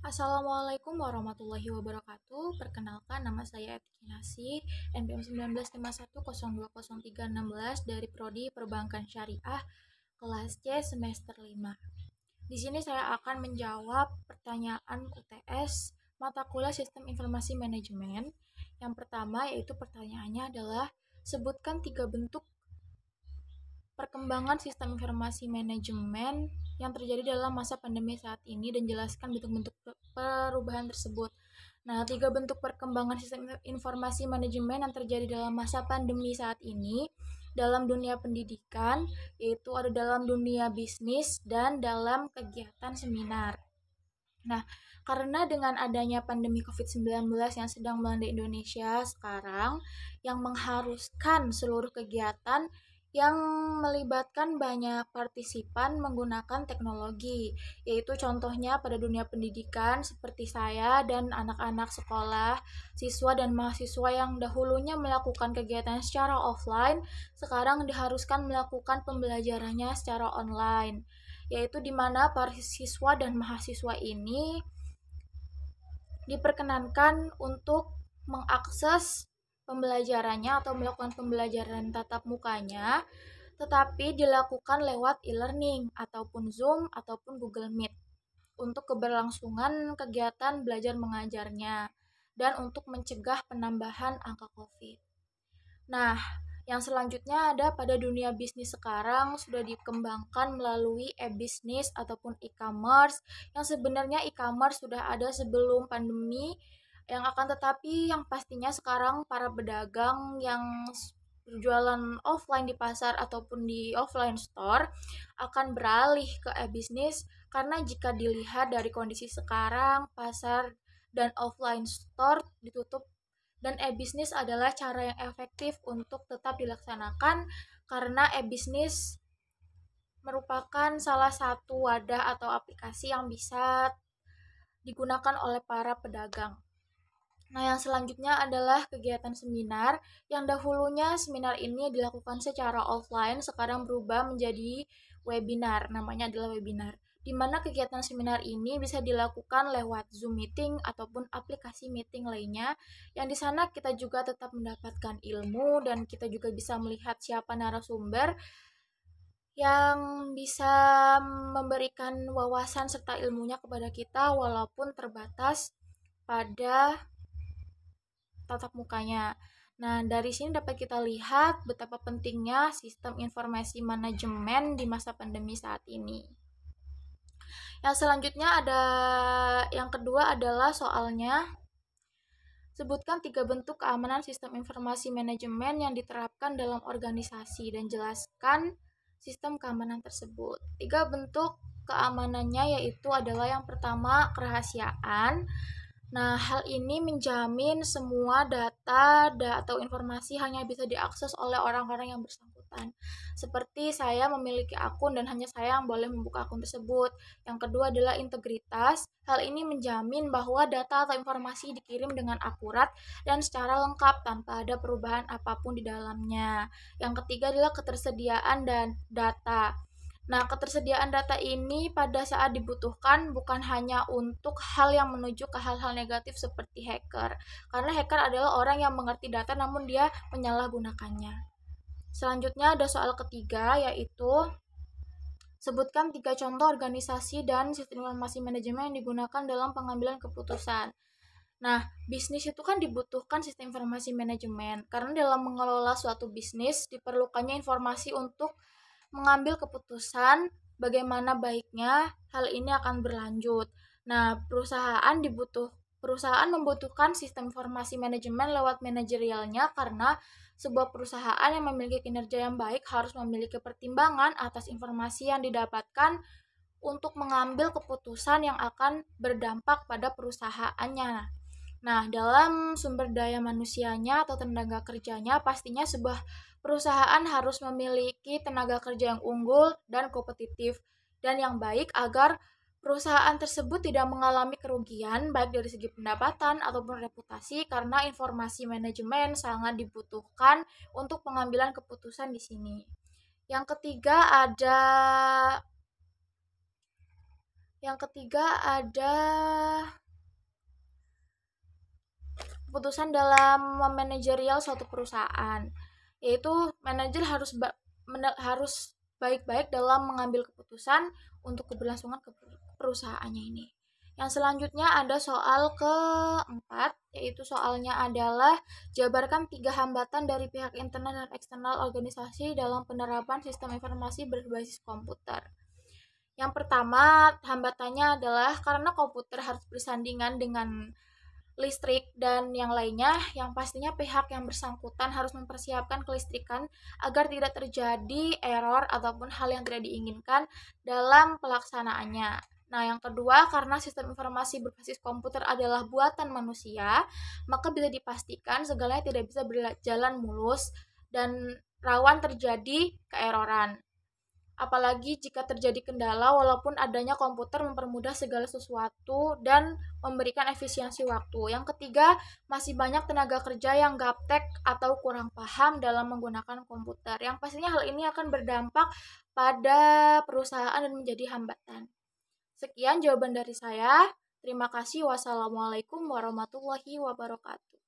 Assalamualaikum warahmatullahi wabarakatuh. Perkenalkan, nama saya Eti Kinasi, NPM 1951020316 dari Prodi Perbankan Syariah, kelas C semester 5. Di sini saya akan menjawab pertanyaan UTS mata kuliah Sistem Informasi Manajemen. Yang pertama yaitu pertanyaannya adalah sebutkan 3 bentuk perkembangan sistem informasi manajemen yang terjadi dalam masa pandemi saat ini dan jelaskan bentuk-bentuk perubahan tersebut. Nah, 3 bentuk perkembangan sistem informasi manajemen yang terjadi dalam masa pandemi saat ini dalam dunia pendidikan, yaitu ada dalam dunia bisnis dan dalam kegiatan seminar. Nah, karena dengan adanya pandemi COVID-19 yang sedang melanda Indonesia sekarang, yang mengharuskan seluruh kegiatan yang melibatkan banyak partisipan menggunakan teknologi, yaitu contohnya pada dunia pendidikan seperti saya dan anak-anak sekolah, siswa dan mahasiswa yang dahulunya melakukan kegiatan secara offline, sekarang diharuskan melakukan pembelajarannya secara online, yaitu di mana para siswa dan mahasiswa ini diperkenankan untuk mengakses pembelajarannya atau melakukan pembelajaran tatap mukanya, tetapi dilakukan lewat e-learning ataupun Zoom ataupun Google Meet untuk keberlangsungan kegiatan belajar mengajarnya dan untuk mencegah penambahan angka COVID. Nah, yang selanjutnya ada pada dunia bisnis sekarang sudah dikembangkan melalui e-bisnis ataupun e-commerce yang sebenarnya e-commerce sudah ada sebelum pandemi yang akan tetapi yang pastinya sekarang para pedagang yang berjualan offline di pasar ataupun di offline store akan beralih ke e-bisnis karena jika dilihat dari kondisi sekarang pasar dan offline store ditutup dan e-bisnis adalah cara yang efektif untuk tetap dilaksanakan karena e-bisnis merupakan salah satu wadah atau aplikasi yang bisa digunakan oleh para pedagang. Nah, yang selanjutnya adalah kegiatan seminar yang dahulunya seminar ini dilakukan secara offline, sekarang berubah menjadi webinar. Namanya adalah webinar. Di mana kegiatan seminar ini bisa dilakukan lewat Zoom meeting ataupun aplikasi meeting lainnya. Yang di sana kita juga tetap mendapatkan ilmu dan kita juga bisa melihat siapa narasumber yang bisa memberikan wawasan serta ilmunya kepada kita walaupun terbatas pada tatap mukanya. Nah, dari sini dapat kita lihat betapa pentingnya sistem informasi manajemen di masa pandemi saat ini. Yang selanjutnya yang kedua adalah soalnya sebutkan 3 bentuk keamanan sistem informasi manajemen yang diterapkan dalam organisasi dan jelaskan sistem keamanan tersebut. 3 bentuk keamanannya yaitu adalah yang pertama kerahasiaan. Nah, hal ini menjamin semua data atau informasi hanya bisa diakses oleh orang-orang yang bersangkutan. Seperti saya memiliki akun dan hanya saya yang boleh membuka akun tersebut. Yang kedua adalah integritas. Hal ini menjamin bahwa data atau informasi dikirim dengan akurat dan secara lengkap tanpa ada perubahan apapun di dalamnya. Yang ketiga adalah ketersediaan dan data. Nah, ketersediaan data ini pada saat dibutuhkan bukan hanya untuk hal yang menuju ke hal-hal negatif seperti hacker. Karena hacker adalah orang yang mengerti data namun dia menyalahgunakannya. Selanjutnya ada soal ketiga yaitu sebutkan 3 contoh organisasi dan sistem informasi manajemen yang digunakan dalam pengambilan keputusan. Nah, bisnis itu kan dibutuhkan sistem informasi manajemen karena dalam mengelola suatu bisnis diperlukannya informasi untuk mengambil keputusan bagaimana baiknya hal ini akan berlanjut. Nah, perusahaan membutuhkan sistem informasi manajemen lewat manajerialnya karena sebuah perusahaan yang memiliki kinerja yang baik harus memiliki pertimbangan atas informasi yang didapatkan untuk mengambil keputusan yang akan berdampak pada perusahaannya. Nah, dalam sumber daya manusianya atau tenaga kerjanya, pastinya sebuah perusahaan harus memiliki tenaga kerja yang unggul dan kompetitif dan yang baik agar perusahaan tersebut tidak mengalami kerugian baik dari segi pendapatan ataupun reputasi karena informasi manajemen sangat dibutuhkan untuk pengambilan keputusan di sini. Yang ketiga ada Yang ketiga ada keputusan dalam memanajerial suatu perusahaan, yaitu manajer harus baik-baik dalam mengambil keputusan untuk keberlangsungan perusahaannya ini. Yang selanjutnya ada soal keempat, yaitu soalnya adalah jabarkan 3 hambatan dari pihak internal dan eksternal organisasi dalam penerapan sistem informasi berbasis komputer. Yang pertama, hambatannya adalah karena komputer harus bersandingan dengan listrik dan yang lainnya, yang pastinya pihak yang bersangkutan harus mempersiapkan kelistrikan agar tidak terjadi error ataupun hal yang tidak diinginkan dalam pelaksanaannya. Nah, yang kedua, karena sistem informasi berbasis komputer adalah buatan manusia, maka bisa dipastikan segalanya tidak bisa berjalan mulus dan rawan terjadi keeroran. Apalagi jika terjadi kendala, walaupun adanya komputer mempermudah segala sesuatu dan memberikan efisiensi waktu. Yang ketiga, masih banyak tenaga kerja yang gaptek atau kurang paham dalam menggunakan komputer. Yang pastinya hal ini akan berdampak pada perusahaan dan menjadi hambatan. Sekian jawaban dari saya. Terima kasih. Wassalamualaikum warahmatullahi wabarakatuh.